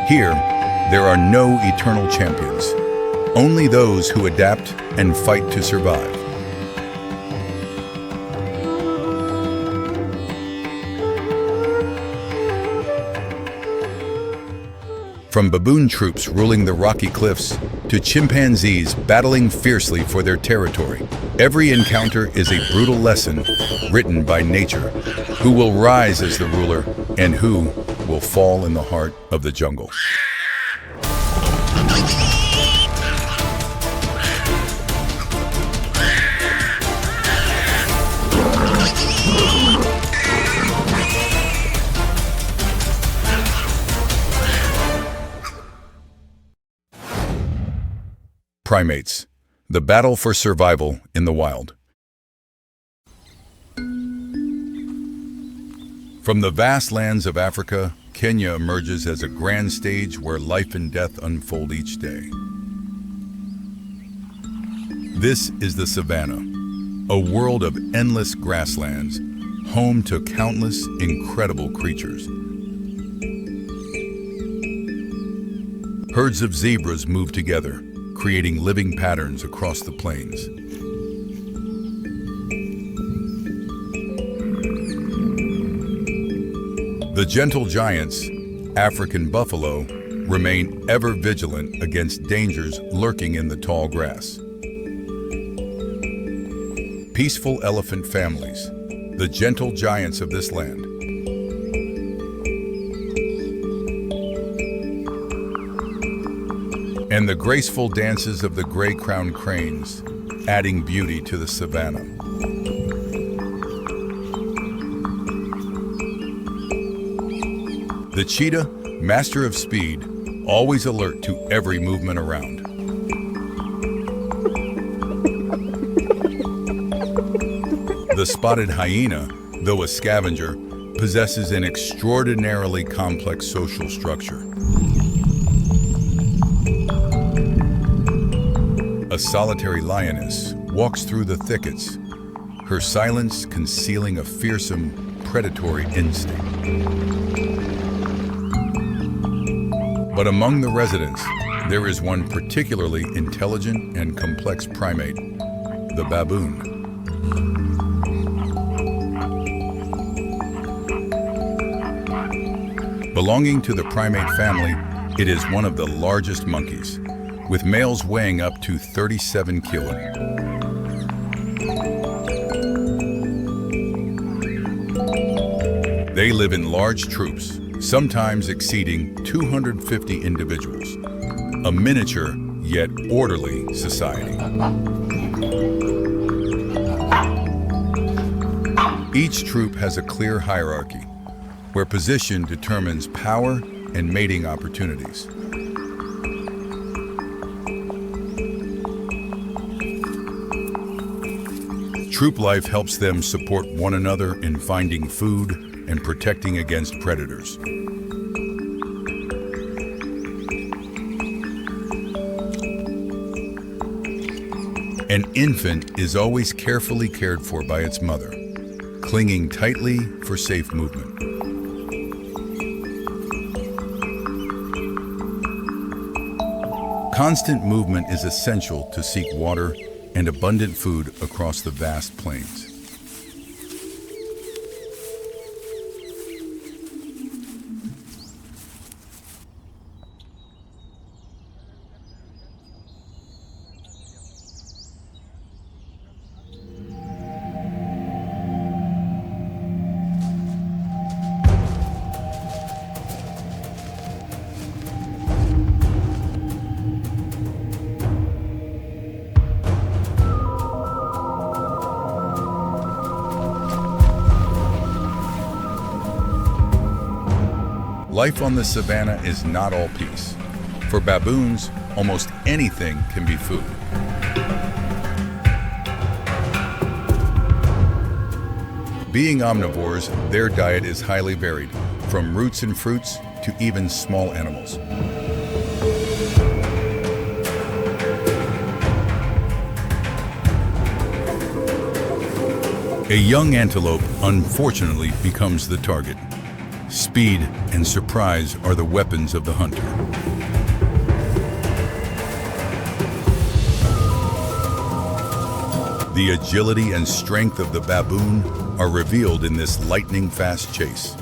Here, there are no eternal champions, only those who adapt and fight to survive. From baboon troops ruling the rocky cliffs to chimpanzees battling fiercely for their territory, every encounter is a brutal lesson written by nature. Who will rise as the ruler and who will fall in the heart of the jungle? Primates, the battle for survival in the wild. From the vast lands of Africa, Kenya emerges as a grand stage where life and death unfold each day. This is the savannah, a world of endless grasslands, home to countless incredible creatures. Herds of zebras move together, creating living patterns across the plains. The gentle giants, African buffalo, remain ever vigilant against dangers lurking in the tall grass. Peaceful elephant families, the gentle giants of this land. And the graceful dances of the gray-crowned cranes, adding beauty to the savannah. The cheetah, master of speed, always alert to every movement around. The spotted hyena, though a scavenger, possesses an extraordinarily complex social structure. A solitary lioness walks through the thickets, her silence concealing a fearsome, predatory instinct. But among the residents, there is one particularly intelligent and complex primate, the baboon. Belonging to the primate family, it is one of the largest monkeys, with males weighing up to 37 kilos. They live in large troops, sometimes exceeding 250 individuals, a miniature yet orderly society. Each troop has a clear hierarchy, where position determines power and mating opportunities. Troop life helps them support one another in finding food and protecting against predators. An infant is always carefully cared for by its mother, clinging tightly for safe movement. Constant movement is essential to seek water and abundant food across the vast plains. Life on the savannah is not all peace. For baboons, almost anything can be food. Being omnivores, their diet is highly varied, from roots and fruits to even small animals. A young antelope unfortunately becomes the target. Speed and surprise are the weapons of the hunter. The agility and strength of the baboon are revealed in this lightning-fast chase.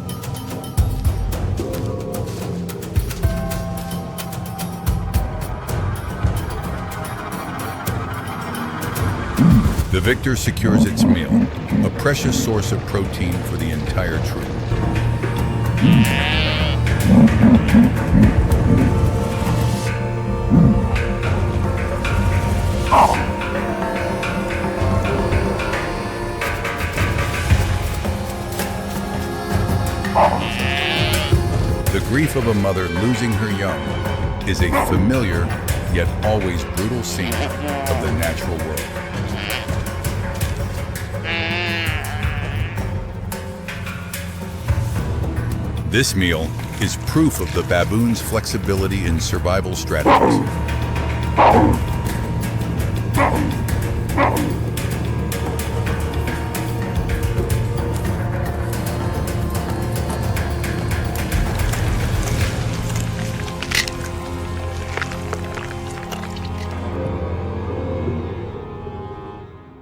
The victor secures its meal, a precious source of protein for the entire troop. The grief of a mother losing her young is a familiar, yet always brutal scene of the natural world. This meal is proof of the baboon's flexibility in survival strategies.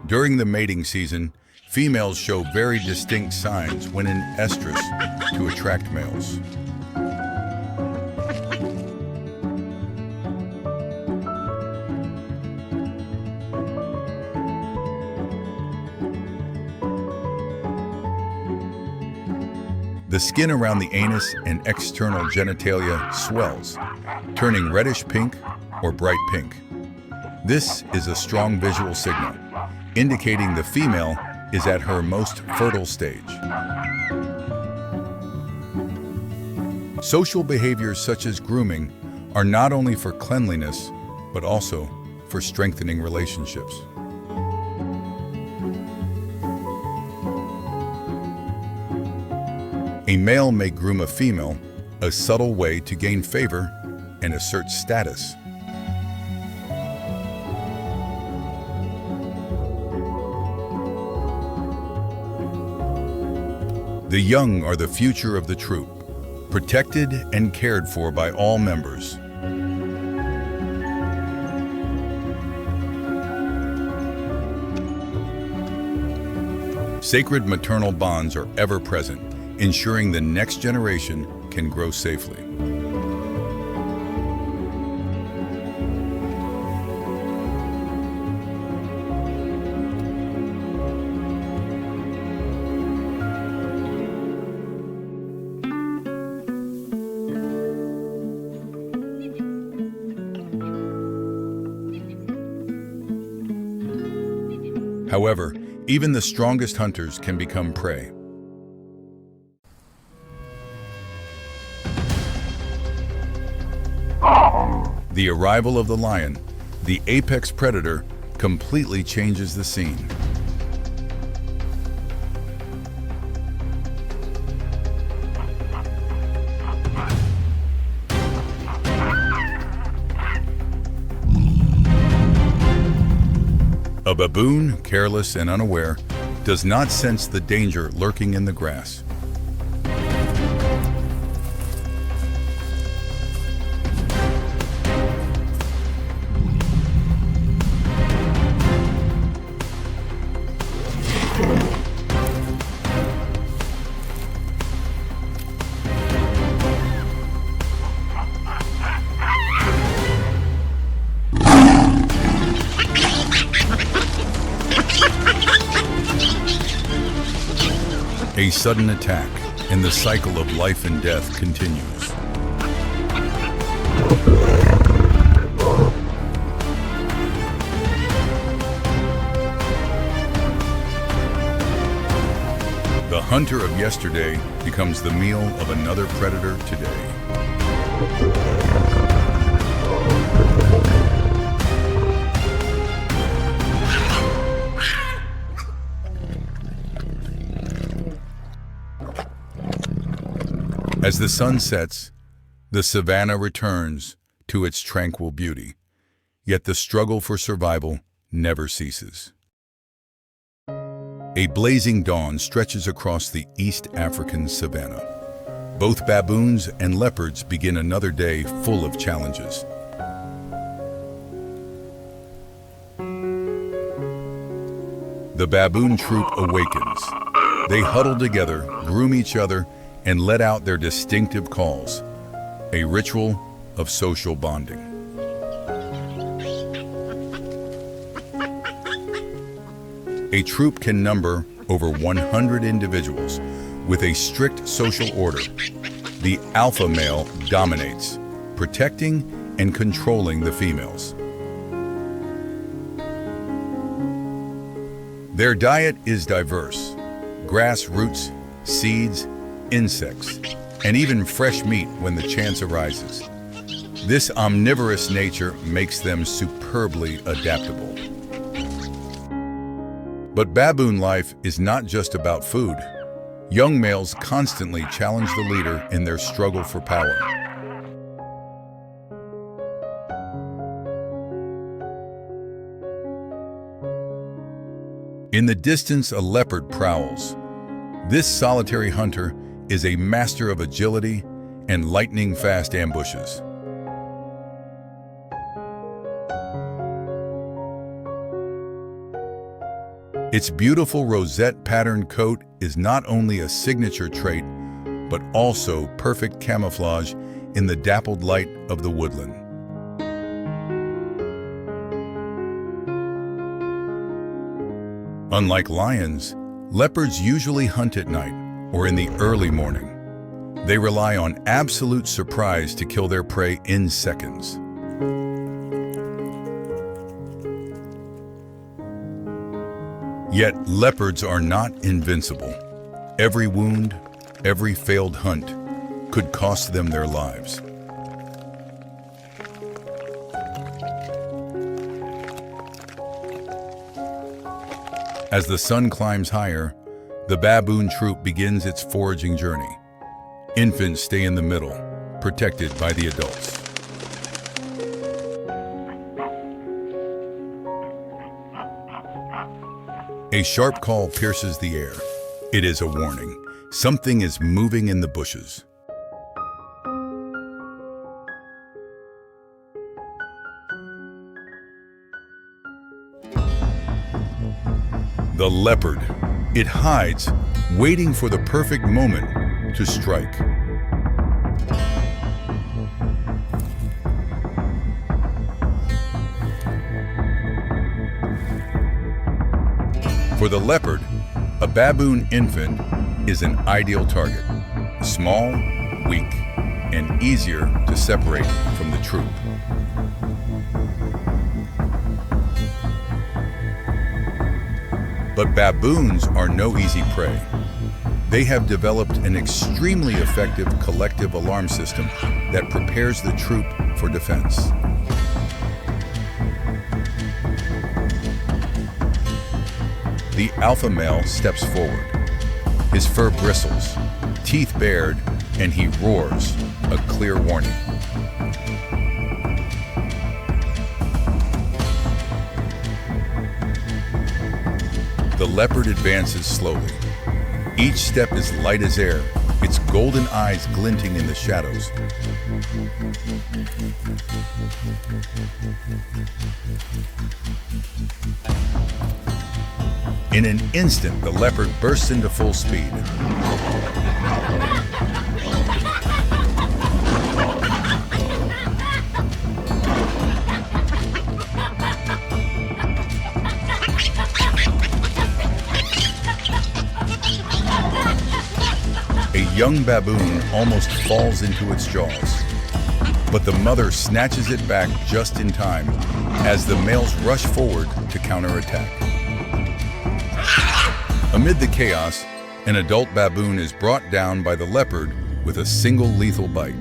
During the mating season, females show very distinct signs when in estrus to attract males. The skin around the anus and external genitalia swells, turning reddish pink or bright pink. This is a strong visual signal, indicating the female is at her most fertile stage. Social behaviors such as grooming are not only for cleanliness, but also for strengthening relationships. A male may groom a female, a subtle way to gain favor and assert status. The young are the future of the troop, protected and cared for by all members. Sacred maternal bonds are ever present, ensuring the next generation can grow safely. However, even the strongest hunters can become prey. The arrival of the lion, the apex predator, completely changes the scene. A baboon, careless and unaware, does not sense the danger lurking in the grass. A sudden attack, and the cycle of life and death continues. The hunter of yesterday becomes the meal of another predator today. As the sun sets, the savanna returns to its tranquil beauty, yet the struggle for survival never ceases. A blazing dawn stretches across the East African savanna. Both baboons and leopards begin another day full of challenges. The baboon troop awakens. They huddle together, groom each other, and let out their distinctive calls, a ritual of social bonding. A troop can number over 100 individuals with a strict social order. The alpha male dominates, protecting and controlling the females. Their diet is diverse: grass, roots, seeds, insects, and even fresh meat when the chance arises. This omnivorous nature makes them superbly adaptable. But baboon life is not just about food. Young males constantly challenge the leader in their struggle for power. In the distance, a leopard prowls. This solitary hunter is a master of agility and lightning-fast ambushes. Its beautiful rosette-patterned coat is not only a signature trait, but also perfect camouflage in the dappled light of the woodland. Unlike lions, leopards usually hunt at night or in the early morning. They rely on absolute surprise to kill their prey in seconds. Yet leopards are not invincible. Every wound, every failed hunt could cost them their lives. As the sun climbs higher, the baboon troop begins its foraging journey. Infants stay in the middle, protected by the adults. A sharp call pierces the air. It is a warning. Something is moving in the bushes. The leopard. It hides, waiting for the perfect moment to strike. For the leopard, a baboon infant is an ideal target. Small, weak, and easier to separate from the troop. But baboons are no easy prey. They have developed an extremely effective collective alarm system that prepares the troop for defense. The alpha male steps forward. His fur bristles, teeth bared, and he roars, a clear warning. The leopard advances slowly. Each step is light as air, its golden eyes glinting in the shadows. In an instant, the leopard bursts into full speed. A young baboon almost falls into its jaws, but the mother snatches it back just in time as the males rush forward to counterattack. Amid the chaos, an adult baboon is brought down by the leopard with a single lethal bite.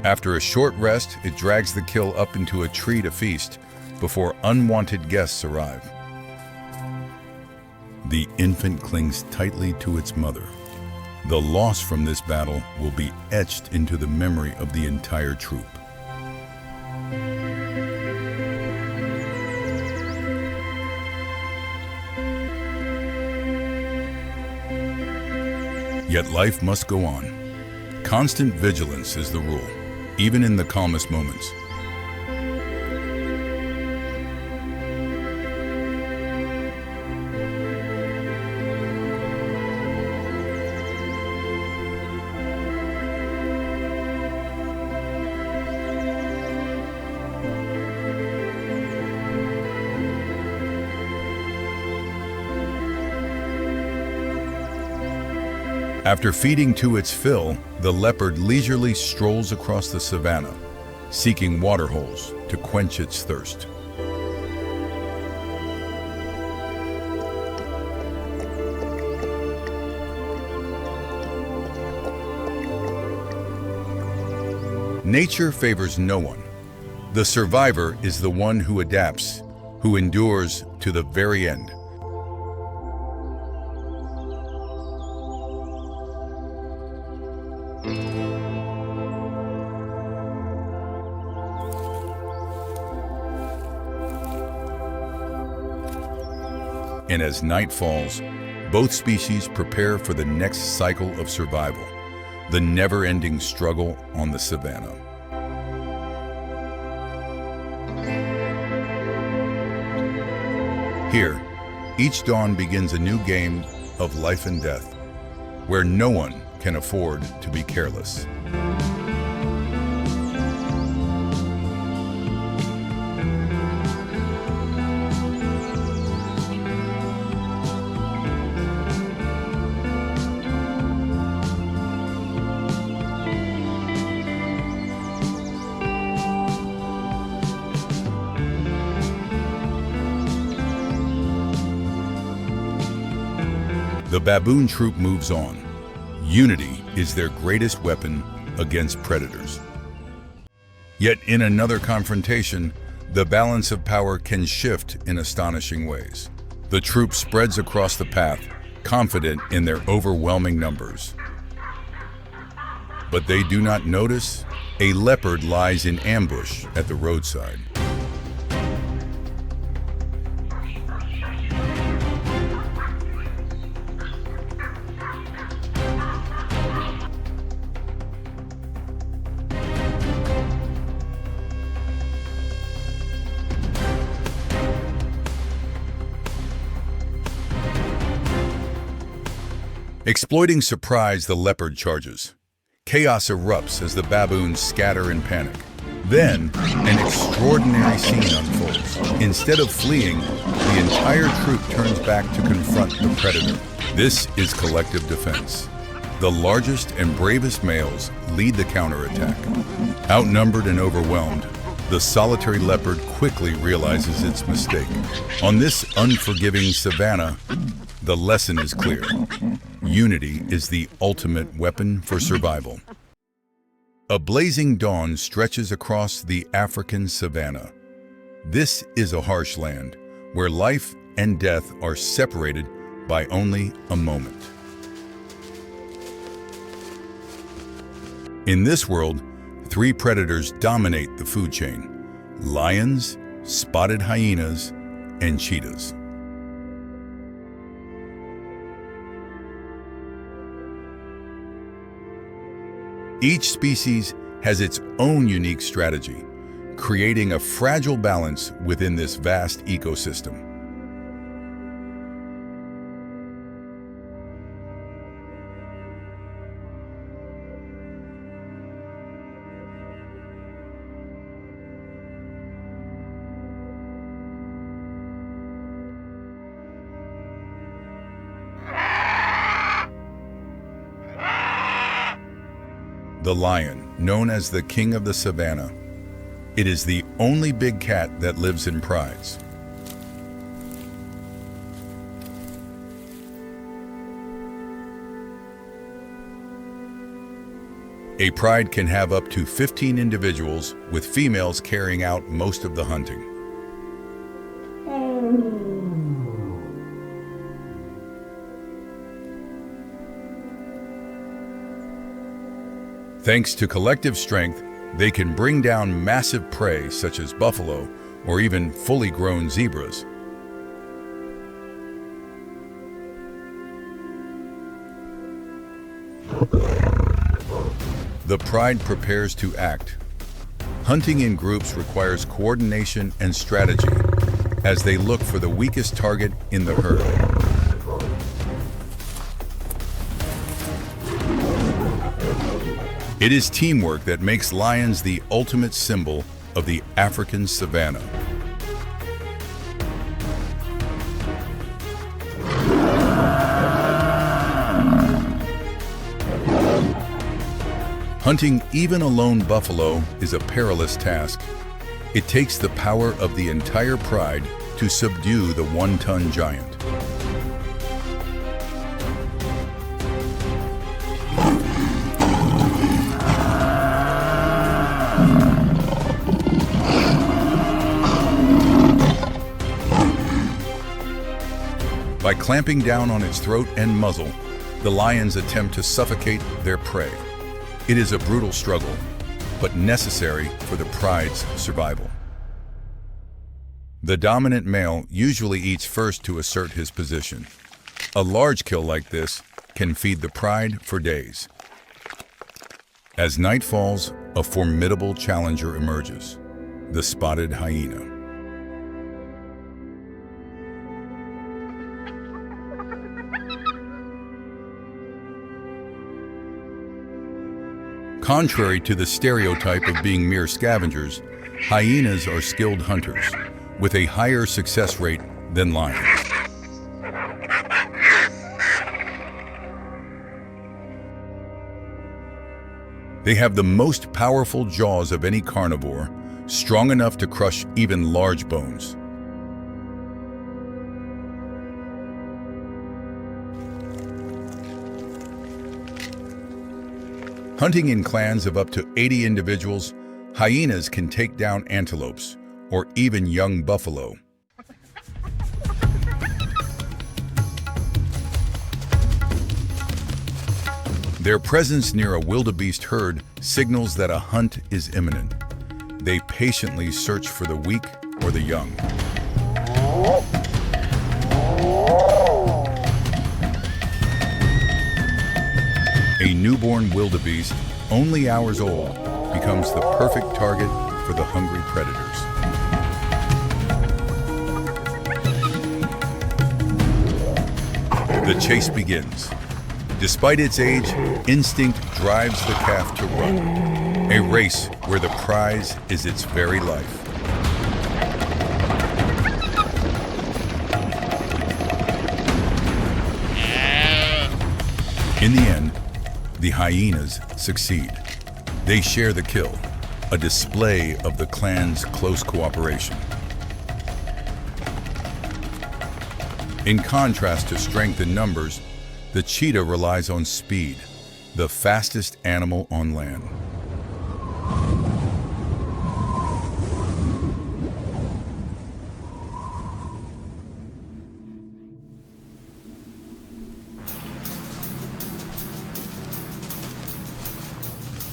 After a short rest, it drags the kill up into a tree to feast before unwanted guests arrive. The infant clings tightly to its mother. The loss from this battle will be etched into the memory of the entire troop. Yet life must go on. Constant vigilance is the rule, even in the calmest moments. After feeding to its fill, the leopard leisurely strolls across the savanna, seeking waterholes to quench its thirst. Nature favors no one. The survivor is the one who adapts, who endures to the very end. And as night falls, both species prepare for the next cycle of survival, the never-ending struggle on the savanna. Here, each dawn begins a new game of life and death, where no one can afford to be careless. The baboon troop moves on. Unity is their greatest weapon against predators. Yet in another confrontation, the balance of power can shift in astonishing ways. The troop spreads across the path, confident in their overwhelming numbers. But they do not notice a leopard lies in ambush at the roadside. Exploiting surprise, the leopard charges. Chaos erupts as the baboons scatter in panic. Then, an extraordinary scene unfolds. Instead of fleeing, the entire troop turns back to confront the predator. This is collective defense. The largest and bravest males lead the counterattack. Outnumbered and overwhelmed, the solitary leopard quickly realizes its mistake. On this unforgiving savanna, the lesson is clear. Unity is the ultimate weapon for survival. A blazing dawn stretches across the African savanna. This is a harsh land where life and death are separated by only a moment. In this world, three predators dominate the food chain: lions, spotted hyenas, and cheetahs. Each species has its own unique strategy, creating a fragile balance within this vast ecosystem. The lion, known as the king of the savanna. It is the only big cat that lives in prides. A pride can have up to 15 individuals, with females carrying out most of the hunting. Thanks to collective strength, they can bring down massive prey such as buffalo or even fully grown zebras. The pride prepares to act. Hunting in groups requires coordination and strategy as they look for the weakest target in the herd. It is teamwork that makes lions the ultimate symbol of the African savanna. Hunting even a lone buffalo is a perilous task. It takes the power of the entire pride to subdue the one-ton giant. By clamping down on its throat and muzzle, the lions attempt to suffocate their prey. It is a brutal struggle, but necessary for the pride's survival. The dominant male usually eats first to assert his position. A large kill like this can feed the pride for days. As night falls, a formidable challenger emerges, the spotted hyena. Contrary to the stereotype of being mere scavengers, hyenas are skilled hunters, with a higher success rate than lions. They have the most powerful jaws of any carnivore, strong enough to crush even large bones. Hunting in clans of up to 80 individuals, hyenas can take down antelopes, or even young buffalo. Their presence near a wildebeest herd signals that a hunt is imminent. They patiently search for the weak or the young. A newborn wildebeest, only hours old, becomes the perfect target for the hungry predators. The chase begins. Despite its age, instinct drives the calf to run. A race where the prize is its very life. In the end, the hyenas succeed. They share the kill, a display of the clan's close cooperation. In contrast to strength in numbers, the cheetah relies on speed, the fastest animal on land.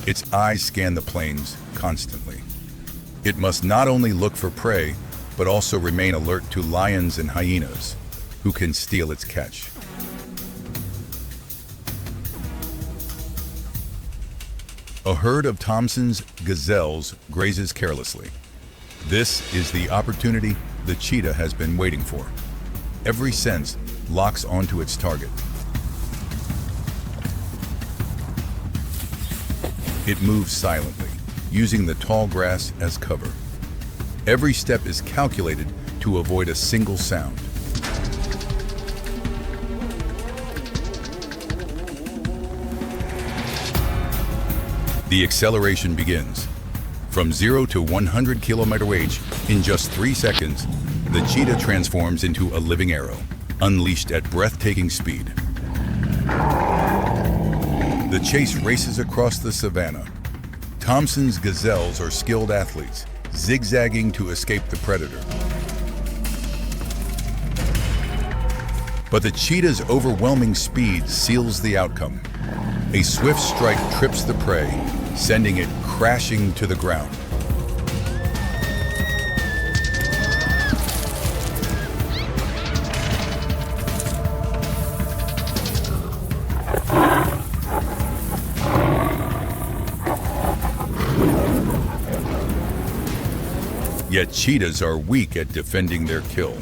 Its eyes scan the plains constantly. It must not only look for prey, but also remain alert to lions and hyenas, who can steal its catch. A herd of Thomson's gazelles grazes carelessly. This is the opportunity the cheetah has been waiting for. Every sense locks onto its target. It moves silently, using the tall grass as cover. Every step is calculated to avoid a single sound. The acceleration begins. From 0 to 100 km/h in just 3 seconds, the cheetah transforms into a living arrow, unleashed at breathtaking speed. The chase races across the savanna. Thomson's gazelles are skilled athletes, zigzagging to escape the predator. But the cheetah's overwhelming speed seals the outcome. A swift strike trips the prey, sending it crashing to the ground. Yet cheetahs are weak at defending their kill,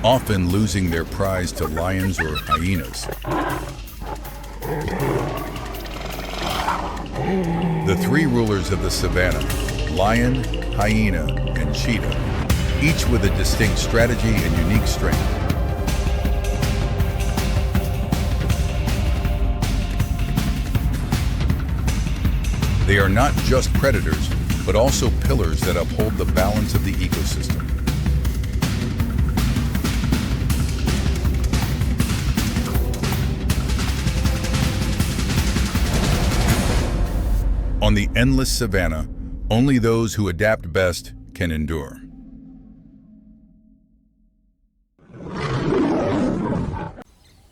often losing their prize to lions or hyenas. The three rulers of the savannah, lion, hyena, and cheetah, each with a distinct strategy and unique strength. They are not just predators, but also pillars that uphold the balance of the ecosystem. On the endless savannah, only those who adapt best can endure.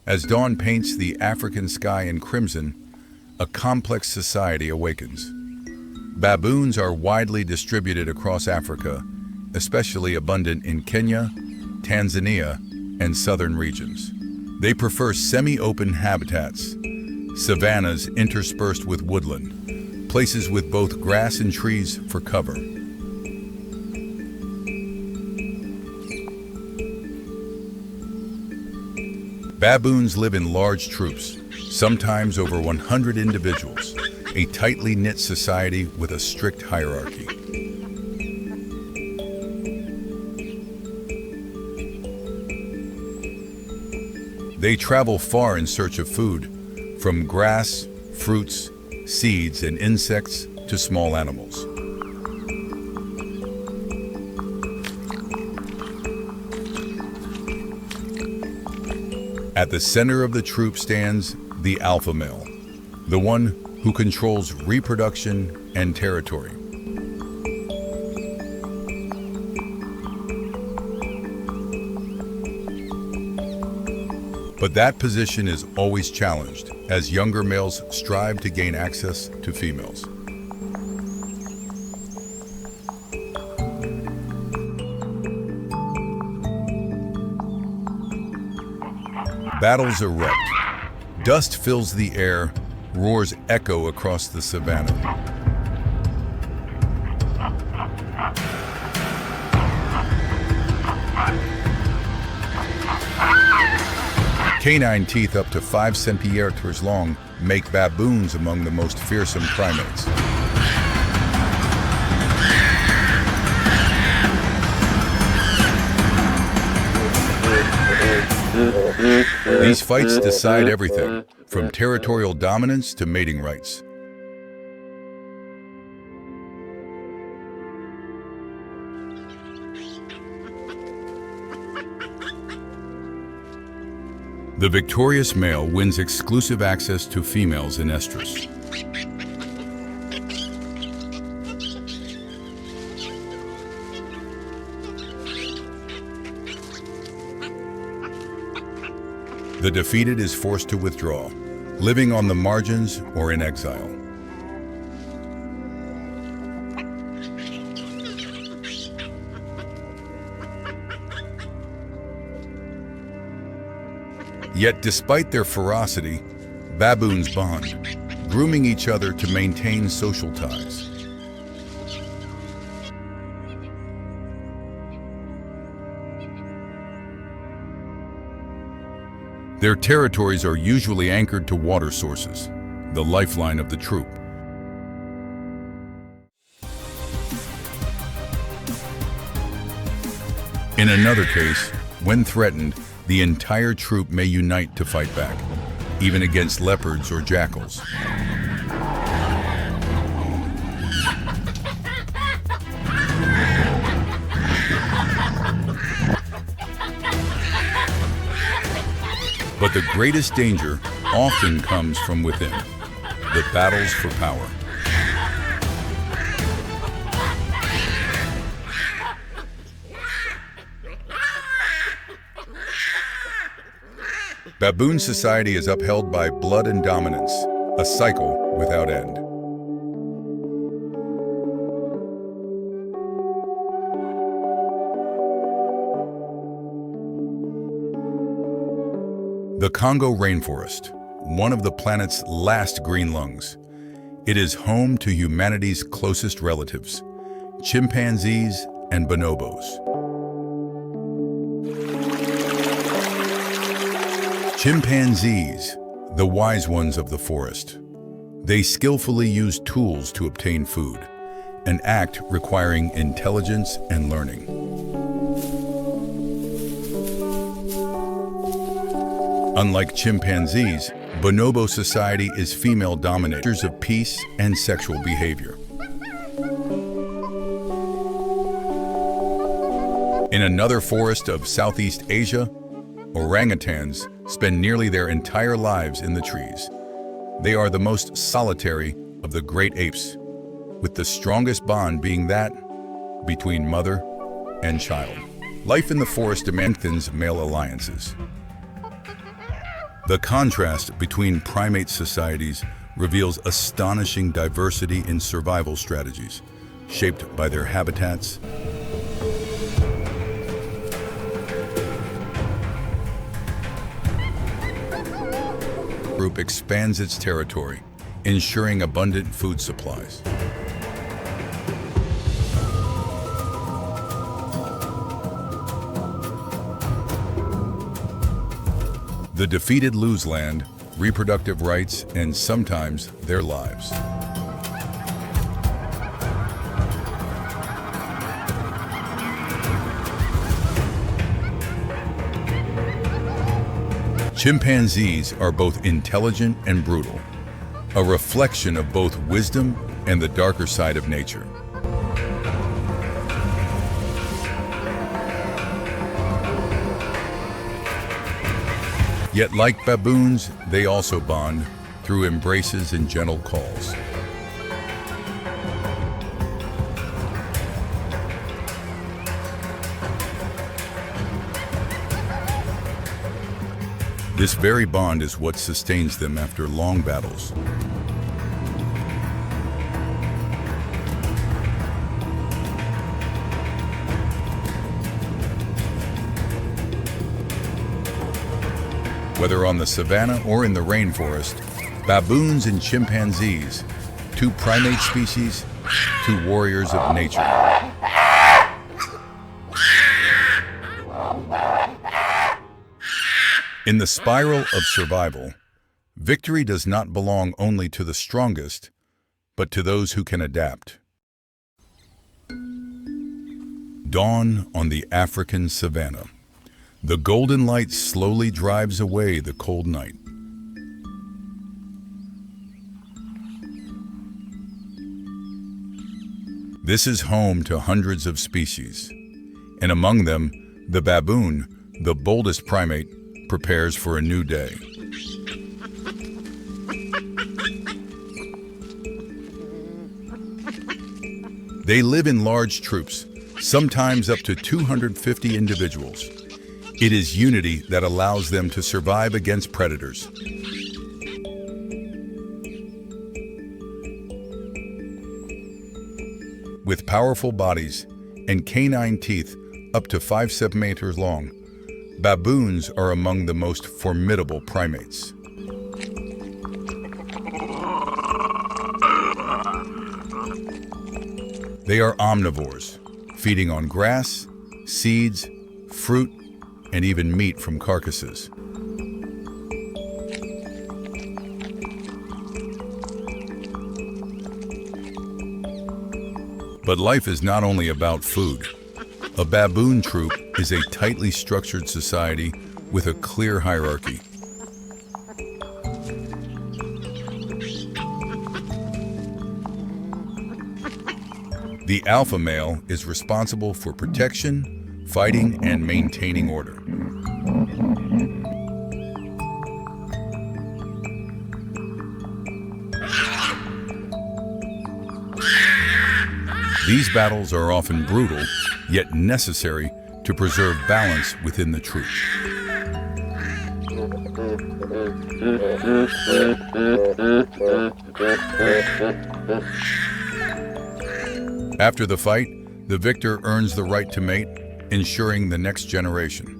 As dawn paints the African sky in crimson, a complex society awakens. Baboons are widely distributed across Africa, especially abundant in Kenya, Tanzania, and southern regions. They prefer semi-open habitats, savannas interspersed with woodland, places with both grass and trees for cover. Baboons live in large troops, sometimes over 100 individuals, a tightly knit society with a strict hierarchy. They travel far in search of food, from grass, fruits, seeds, and insects to small animals. At the center of the troop stands the alpha male, the one who controls reproduction and territory. But that position is always challenged as younger males strive to gain access to females. Battles erupt. Dust fills the air, roars echo across the savannah. Canine teeth up to 5 centimeters long make baboons among the most fearsome primates. These fights decide everything, from territorial dominance to mating rights. The victorious male wins exclusive access to females in estrus. The defeated is forced to withdraw, living on the margins or in exile. Yet despite their ferocity, baboons bond, grooming each other to maintain social ties. Their territories are usually anchored to water sources, the lifeline of the troop. In another case, when threatened, the entire troop may unite to fight back, even against leopards or jackals. But the greatest danger often comes from within, the battles for power. Baboon society is upheld by blood and dominance, a cycle without end. The Congo rainforest, one of the planet's last green lungs. It is home to humanity's closest relatives, chimpanzees, and bonobos. Chimpanzees, the wise ones of the forest. They skillfully use tools to obtain food, an act requiring intelligence and learning. Unlike chimpanzees, bonobo society is female-dominated of peace and sexual behavior. In another forest of Southeast Asia, orangutans spend nearly their entire lives in the trees. They are the most solitary of the great apes, with the strongest bond being that between mother and child. Life in the forest strengthens male alliances. The contrast between primate societies reveals astonishing diversity in survival strategies, shaped by their habitats. Group expands its territory, ensuring abundant food supplies. The defeated lose land, reproductive rights, and sometimes their lives. Chimpanzees are both intelligent and brutal, a reflection of both wisdom and the darker side of nature. Yet, like baboons, they also bond through embraces and gentle calls. This very bond is what sustains them after long battles. Whether on the savanna or in the rainforest, baboons and chimpanzees, two primate species, two warriors of nature. In the spiral of survival, victory does not belong only to the strongest, but to those who can adapt. Dawn on the African savanna. The golden light slowly drives away the cold night. This is home to hundreds of species, and among them, the baboon, the boldest primate, prepares for a new day. They live in large troops, sometimes up to 250 individuals. It is unity that allows them to survive against predators. With powerful bodies and canine teeth up to 5 centimeters long, baboons are among the most formidable primates. They are omnivores, feeding on grass, seeds, fruit, and even meat from carcasses. But life is not only about food. A baboon troop is a tightly structured society with a clear hierarchy. The alpha male is responsible for protection, fighting, and maintaining order. These battles are often brutal, yet necessary to preserve balance within the troop. After the fight, the victor earns the right to mate, ensuring the next generation.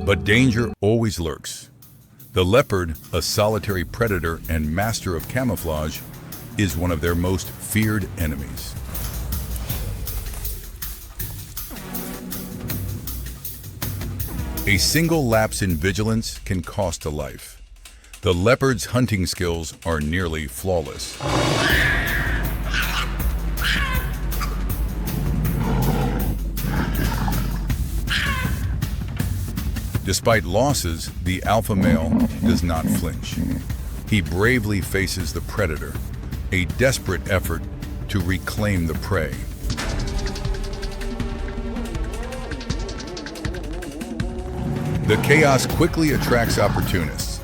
But danger always lurks. The leopard, a solitary predator and master of camouflage, is one of their most feared enemies. A single lapse in vigilance can cost a life. The leopard's hunting skills are nearly flawless. Despite losses, the alpha male does not flinch. He bravely faces the predator, a desperate effort to reclaim the prey. The chaos quickly attracts opportunists.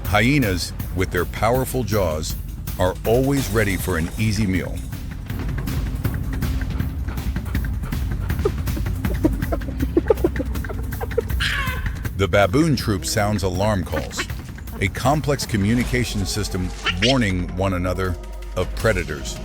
Hyenas, with their powerful jaws, are always ready for an easy meal. The baboon troop sounds alarm calls, a complex communication system warning one another of predators.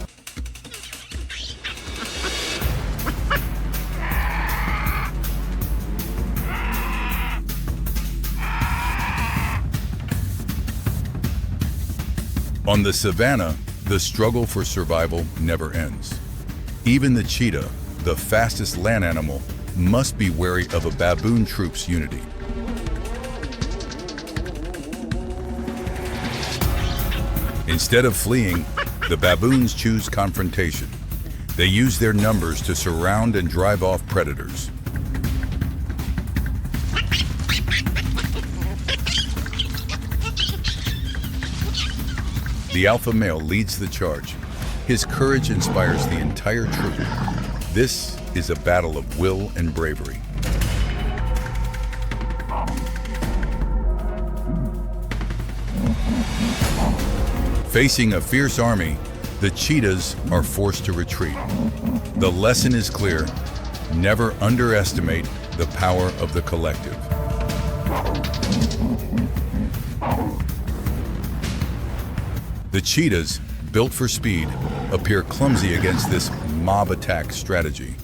On the savannah, the struggle for survival never ends. Even the cheetah, the fastest land animal, must be wary of a baboon troop's unity. Instead of fleeing, the baboons choose confrontation. They use their numbers to surround and drive off predators. The alpha male leads the charge. His courage inspires the entire troop. This is a battle of will and bravery. Facing a fierce army, the cheetahs are forced to retreat. The lesson is clear: never underestimate the power of the collective. The cheetahs, built for speed, appear clumsy against this mob attack strategy.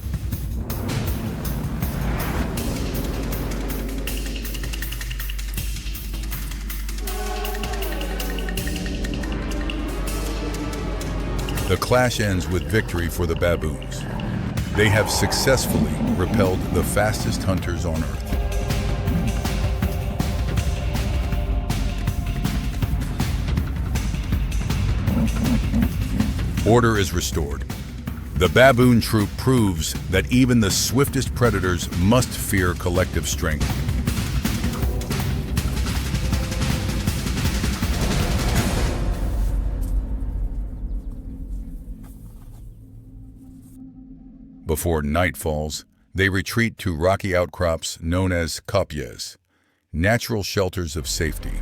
The clash ends with victory for the baboons. They have successfully repelled the fastest hunters on Earth. Order is restored. The baboon troop proves that even the swiftest predators must fear collective strength. Before night falls, they retreat to rocky outcrops known as kopjes, natural shelters of safety.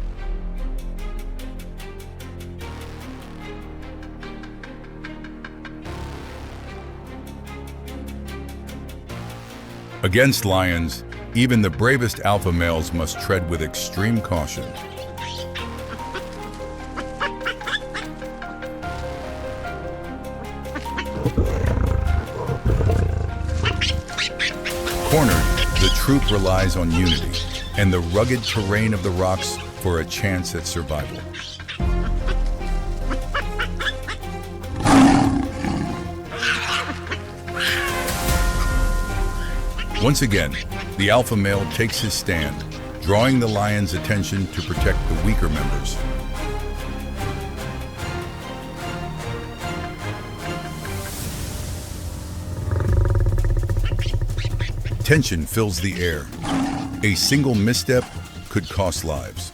Against lions, even the bravest alpha males must tread with extreme caution. Cornered, the troop relies on unity and the rugged terrain of the rocks for a chance at survival. Once again, the alpha male takes his stand, drawing the lion's attention to protect the weaker members. Tension fills the air. A single misstep could cost lives.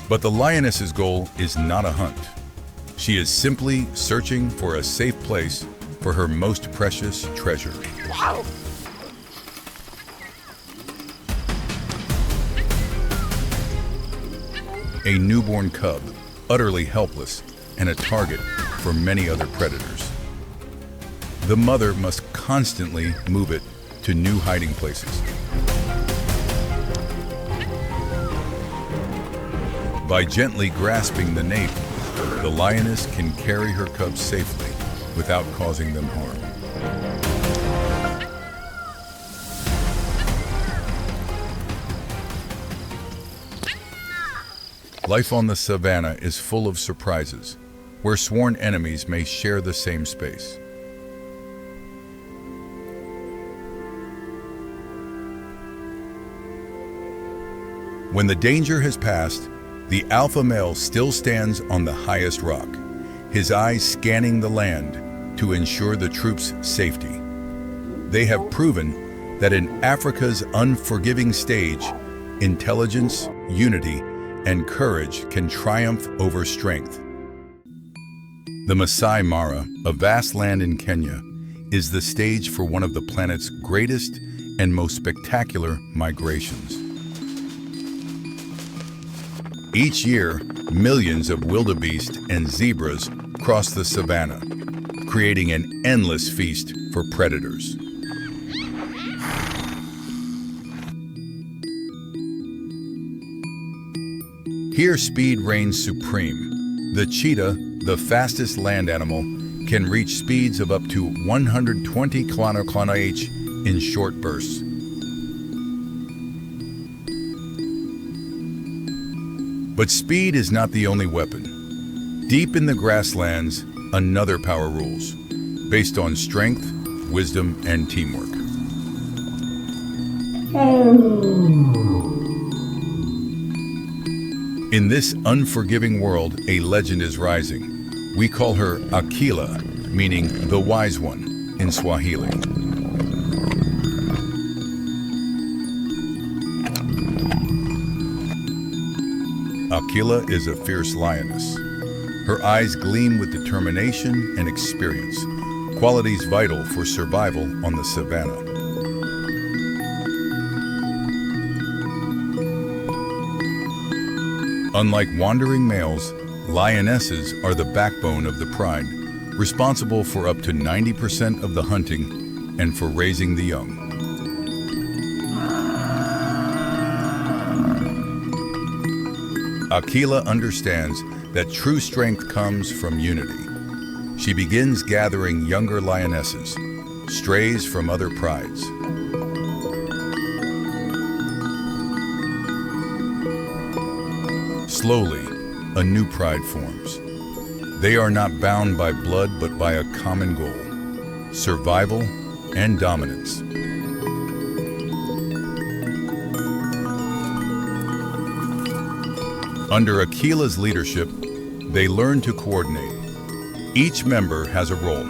But the lioness's goal is not a hunt. She is simply searching for a safe place for her most precious treasure. Wow. A newborn cub, utterly helpless, and a target for many other predators. The mother must constantly move it to new hiding places. By gently grasping the nape, the lioness can carry her cubs safely, without causing them harm. Life on the savanna is full of surprises, where sworn enemies may share the same space. When the danger has passed, the alpha male still stands on the highest rock, his eyes scanning the land to ensure the troops' safety. They have proven that in Africa's unforgiving stage, intelligence, unity, and courage can triumph over strength. The Masai Mara, a vast land in Kenya, is the stage for one of the planet's greatest and most spectacular migrations. Each year, millions of wildebeest and zebras cross the savanna, creating an endless feast for predators. Here speed reigns supreme. The cheetah, the fastest land animal, can reach speeds of up to 120 km/h in short bursts. But speed is not the only weapon. Deep in the grasslands, another power rules, based on strength, wisdom, and teamwork. In this unforgiving world, a legend is rising. We call her Akila, meaning the wise one in Swahili. Akila is a fierce lioness. Her eyes gleam with determination and experience, qualities vital for survival on the savanna. Unlike wandering males, lionesses are the backbone of the pride, responsible for up to 90% of the hunting and for raising the young. Akila understands that true strength comes from unity. She begins gathering younger lionesses, strays from other prides. Slowly, a new pride forms. They are not bound by blood but by a common goal: survival and dominance. Under Akila's leadership, they learn to coordinate. Each member has a role,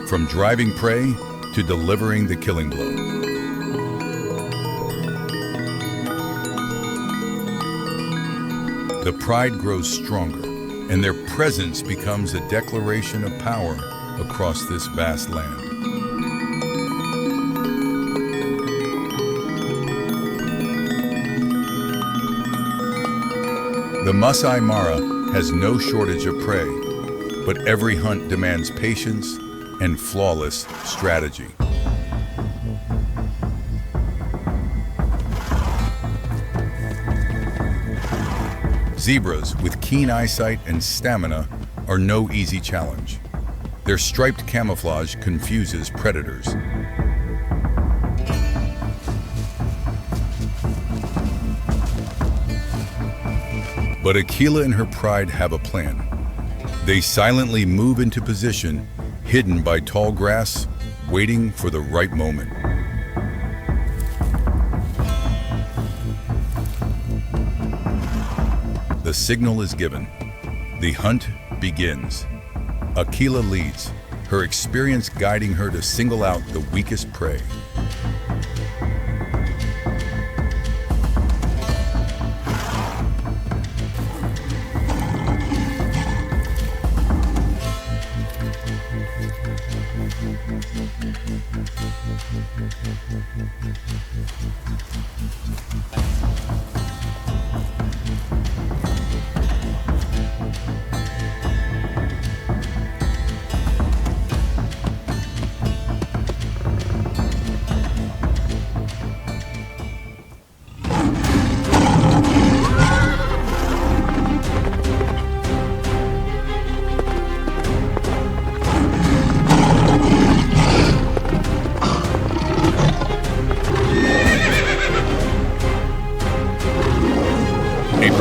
from driving prey to delivering the killing blow. The pride grows stronger, and their presence becomes a declaration of power across this vast land. The Masai Mara has no shortage of prey, but every hunt demands patience and flawless strategy. Zebras with keen eyesight and stamina are no easy challenge. Their striped camouflage confuses predators. But Akila and her pride have a plan. They silently move into position, hidden by tall grass, waiting for the right moment. The signal is given. The hunt begins. Akila leads, her experience guiding her to single out the weakest prey.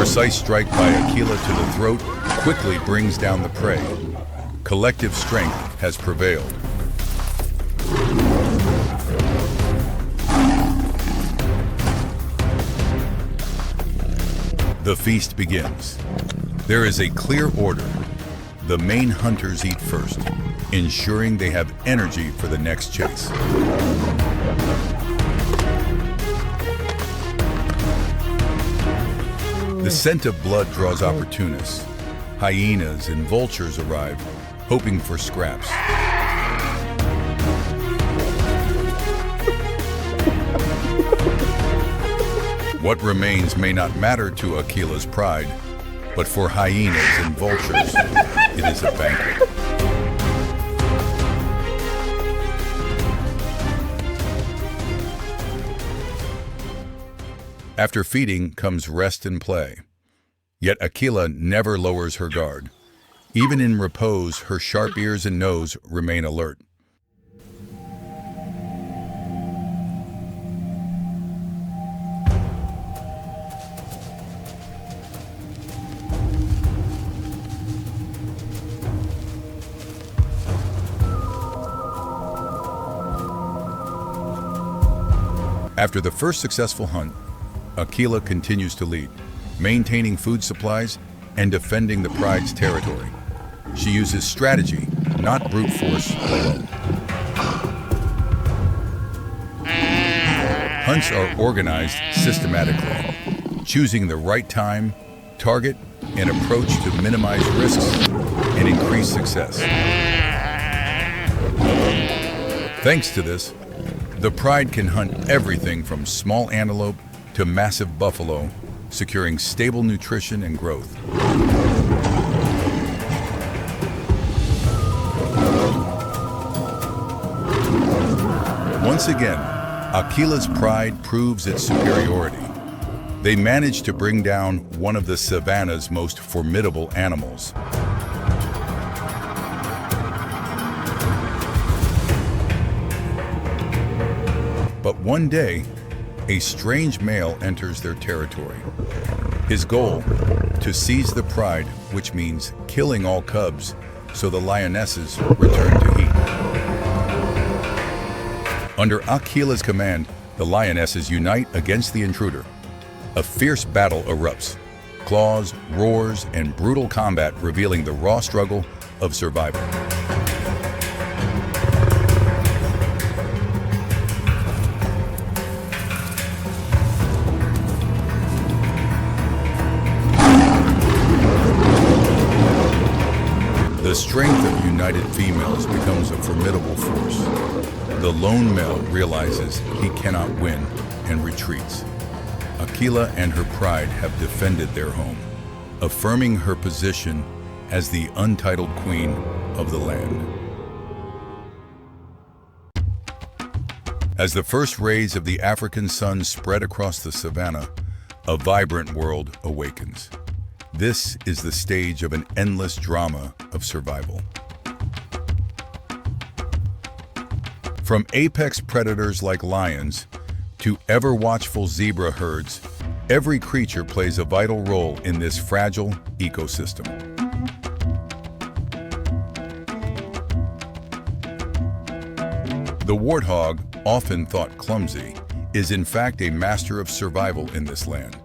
precise strike by Akila to the throat quickly brings down the prey. Collective strength has prevailed. The feast begins. There is a clear order. The main hunters eat first, ensuring they have energy for the next chase. The scent of blood draws opportunists. Hyenas and vultures arrive, hoping for scraps. What remains may not matter to Akila's pride, but for hyenas and vultures, it is a banquet. After feeding comes rest and play. Yet Akila never lowers her guard. Even in repose, her sharp ears and nose remain alert. After the first successful hunt, Akila continues to lead, maintaining food supplies and defending the pride's territory. She uses strategy, not brute force alone. Hunts are organized systematically, choosing the right time, target, and approach to minimize risks and increase success. Thanks to this, the pride can hunt everything from small antelope to massive buffalo, securing stable nutrition and growth. Once again, Akila's pride proves its superiority. They managed to bring down one of the savannah's most formidable animals. But one day, a strange male enters their territory. His goal, to seize the pride, which means killing all cubs, so the lionesses return to heat. Under Akila's command, the lionesses unite against the intruder. A fierce battle erupts. Claws, roars, and brutal combat revealing the raw struggle of survival. The strength of united females becomes a formidable force. The lone male realizes he cannot win and retreats. Akila and her pride have defended their home, affirming her position as the untitled queen of the land. As the first rays of the African sun spread across the savannah, a vibrant world awakens. This is the stage of an endless drama of survival. From apex predators like lions to ever-watchful zebra herds, every creature plays a vital role in this fragile ecosystem. The warthog, often thought clumsy, is in fact a master of survival in this land.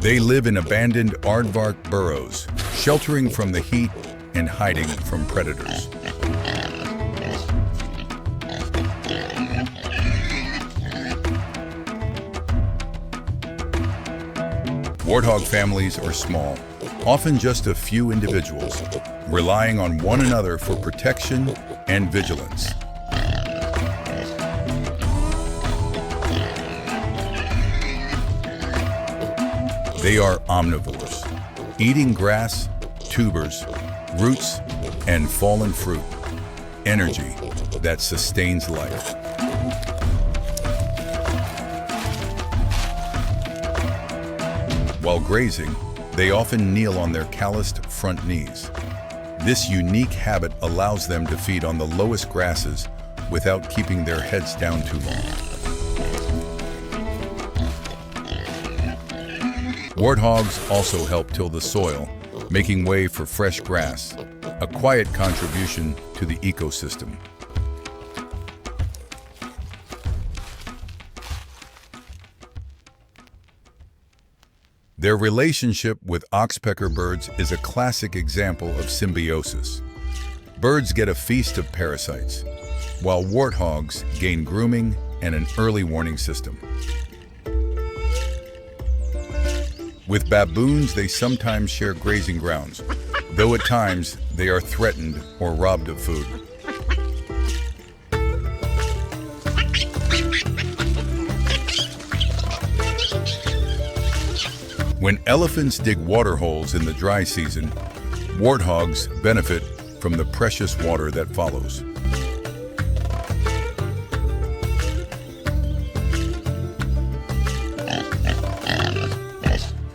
They live in abandoned aardvark burrows, sheltering from the heat and hiding from predators. Warthog families are small, often just a few individuals, relying on one another for protection and vigilance. They are omnivores, eating grass, tubers, roots, and fallen fruit, energy that sustains life. While grazing, they often kneel on their calloused front knees. This unique habit allows them to feed on the lowest grasses without keeping their heads down too long. Warthogs also help till the soil, making way for fresh grass, a quiet contribution to the ecosystem. Their relationship with oxpecker birds is a classic example of symbiosis. Birds get a feast of parasites, while warthogs gain grooming and an early warning system. With baboons, they sometimes share grazing grounds, though at times they are threatened or robbed of food. When elephants dig water holes in the dry season, warthogs benefit from the precious water that follows.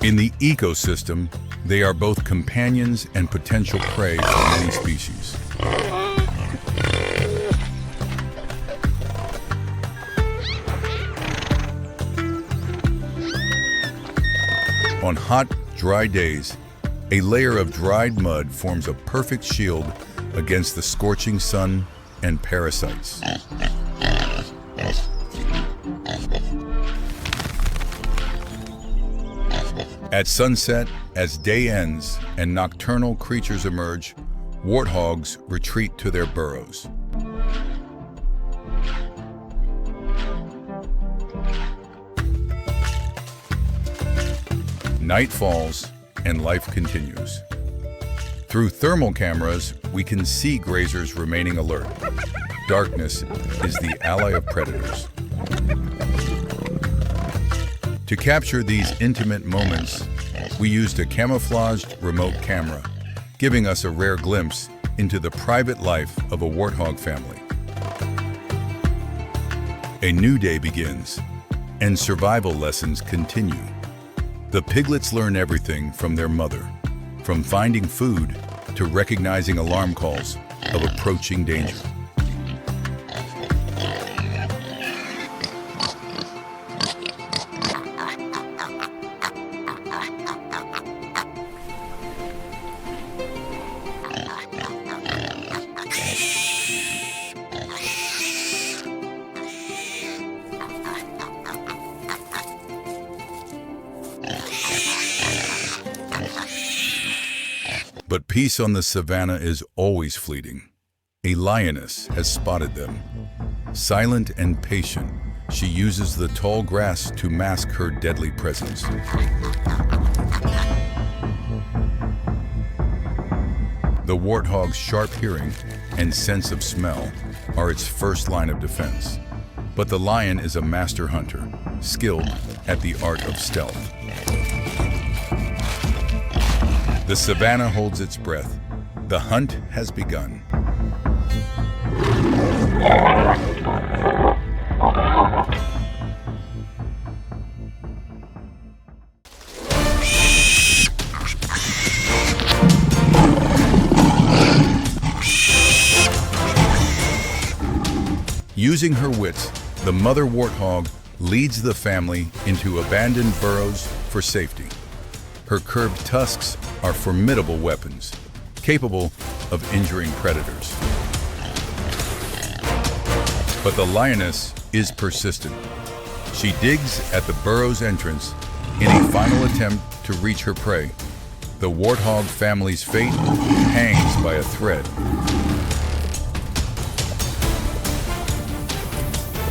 In the ecosystem, they are both companions and potential prey for many species. On hot, dry days, a layer of dried mud forms a perfect shield against the scorching sun and parasites. At sunset, as day ends and nocturnal creatures emerge, warthogs retreat to their burrows. Night falls and life continues. Through thermal cameras, we can see grazers remaining alert. Darkness is the ally of predators. To capture these intimate moments, we used a camouflaged remote camera, giving us a rare glimpse into the private life of a warthog family. A new day begins, and survival lessons continue. The piglets learn everything from their mother, from finding food to recognizing alarm calls of approaching danger. But peace on the savannah is always fleeting. A lioness has spotted them. Silent and patient, she uses the tall grass to mask her deadly presence. The warthog's sharp hearing and sense of smell are its first line of defense. But the lion is a master hunter, skilled at the art of stealth. The savannah holds its breath. The hunt has begun. Using her wits, the mother warthog leads the family into abandoned burrows for safety. Her curved tusks are formidable weapons, capable of injuring predators. But the lioness is persistent. She digs at the burrow's entrance in a final attempt to reach her prey. The warthog family's fate hangs by a thread.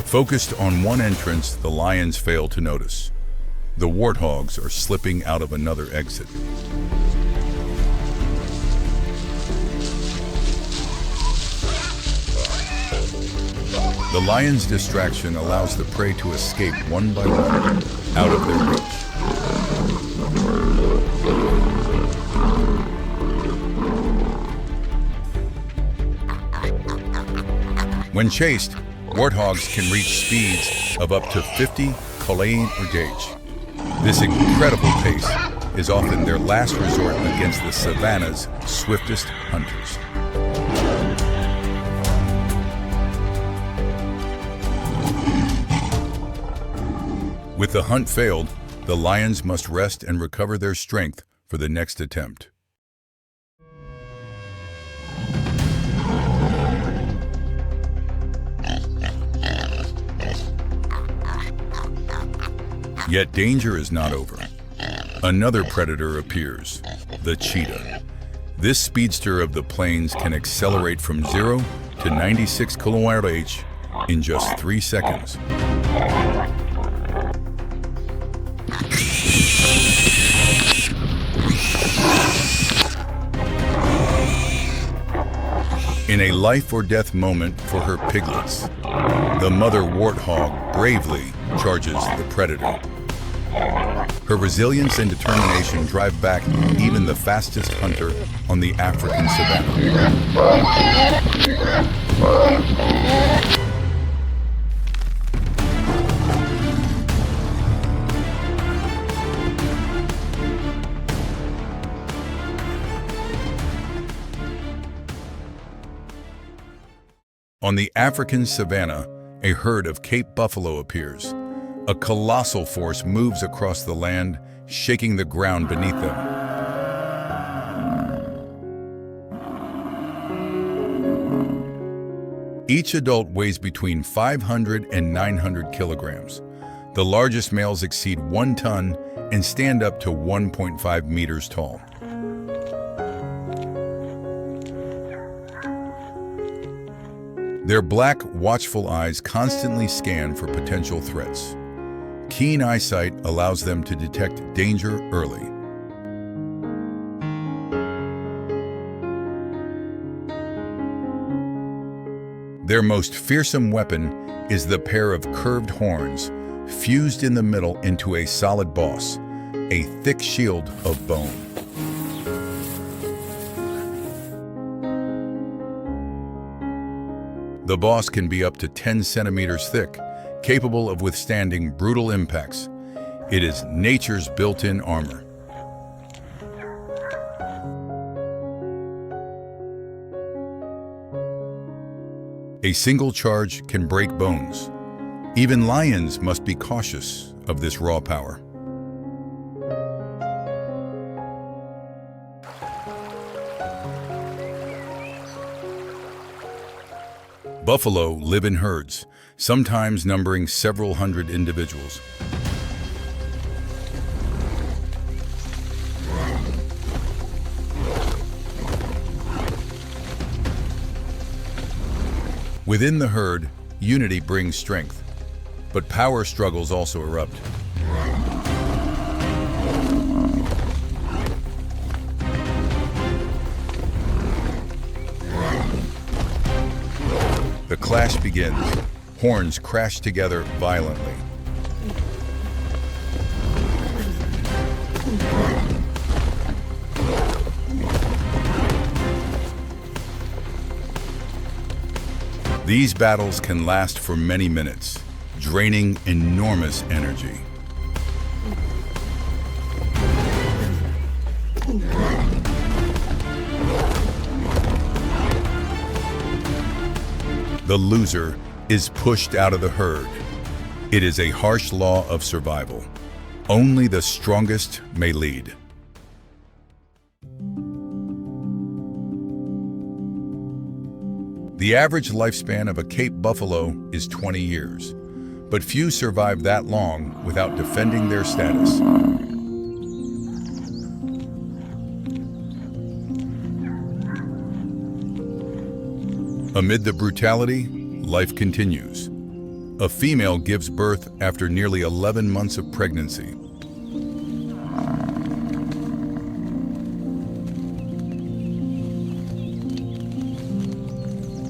Focused on one entrance, the lions fail to notice. The warthogs are slipping out of another exit. The lion's distraction allows the prey to escape one by one, out of their reach. When chased, warthogs can reach speeds of up to 50 km/h. This incredible pace is often their last resort against the savannah's swiftest hunters. With the hunt failed, the lions must rest and recover their strength for the next attempt. Yet danger is not over. Another predator appears, the cheetah. This speedster of the plains can accelerate from 0 to 96 km/h in just 3 seconds. In a life-or-death moment for her piglets, the mother warthog bravely charges the predator. Her resilience and determination drive back even the fastest hunter on the African savanna. On the African savanna, a herd of Cape buffalo appears. A colossal force moves across the land, shaking the ground beneath them. Each adult weighs between 500 and 900 kilograms. The largest males exceed 1 ton and stand up to 1.5 meters tall. Their black, watchful eyes constantly scan for potential threats. Keen eyesight allows them to detect danger early. Their most fearsome weapon is the pair of curved horns, fused in the middle into a solid boss, a thick shield of bone. The boss can be up to 10 centimeters thick, capable of withstanding brutal impacts. It is nature's built-in armor. A single charge can break bones. Even lions must be cautious of this raw power. Buffalo live in herds, sometimes numbering several hundred individuals. Within the herd, unity brings strength, but power struggles also erupt. The clash begins. Horns crash together violently. These battles can last for many minutes, draining enormous energy. The loser is pushed out of the herd. It is a harsh law of survival. Only the strongest may lead. The average lifespan of a Cape buffalo is 20 years, but few survive that long without defending their status. Amid the brutality, life continues. A female gives birth after nearly 11 months of pregnancy.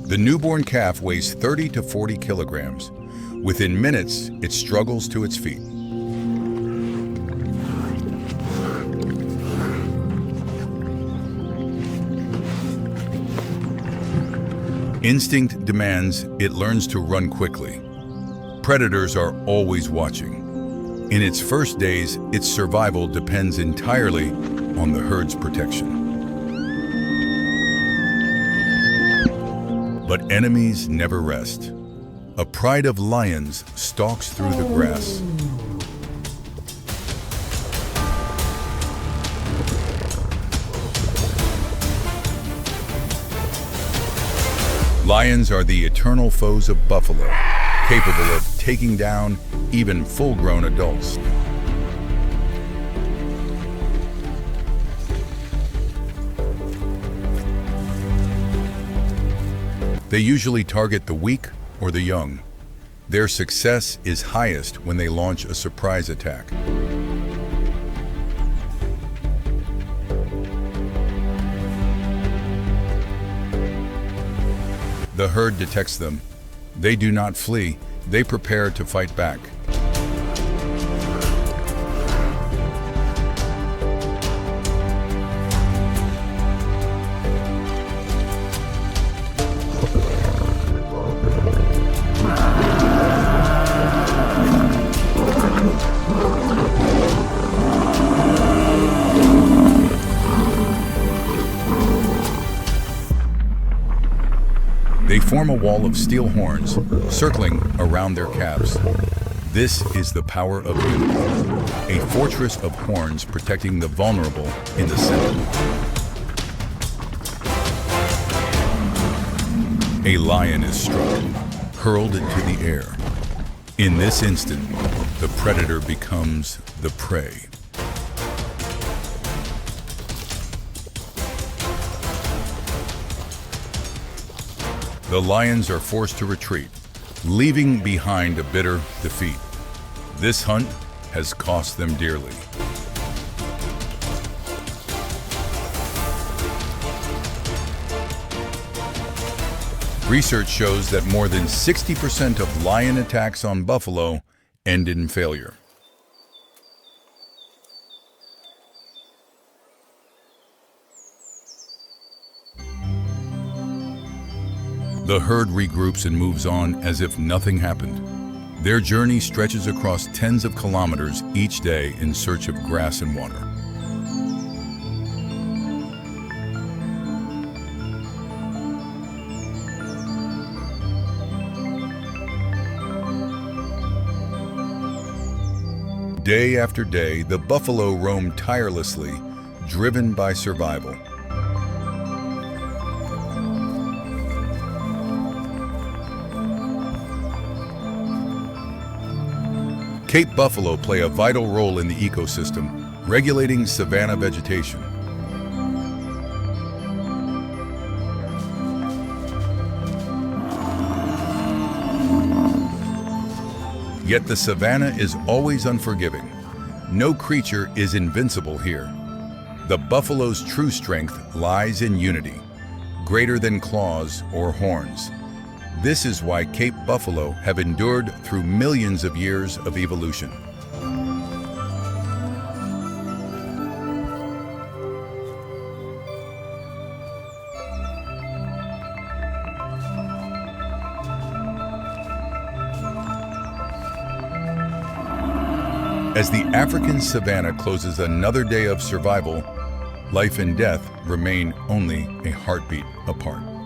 The newborn calf weighs 30 to 40 kilograms. Within minutes, it struggles to its feet. Instinct demands it learns to run quickly. Predators are always watching. In its first days, its survival depends entirely on the herd's protection. But enemies never rest. A pride of lions stalks through the grass. Lions are the eternal foes of buffalo, capable of taking down even full-grown adults. They usually target the weak or the young. Their success is highest when they launch a surprise attack. The herd detects them. They do not flee, they prepare to fight back. They form a wall of steel horns, circling around their calves. This is the power of unity, a fortress of horns protecting the vulnerable in the center. A lion is struck, hurled into the air. In this instant, the predator becomes the prey. The lions are forced to retreat, leaving behind a bitter defeat. This hunt has cost them dearly. Research shows that more than 60% of lion attacks on buffalo end in failure. The herd regroups and moves on as if nothing happened. Their journey stretches across tens of kilometers each day in search of grass and water. Day after day, the buffalo roam tirelessly, driven by survival. Cape buffalo play a vital role in the ecosystem, regulating savanna vegetation. Yet the savanna is always unforgiving. No creature is invincible here. The buffalo's true strength lies in unity, greater than claws or horns. This is why Cape buffalo have endured through millions of years of evolution. As the African savanna closes another day of survival, life and death remain only a heartbeat apart.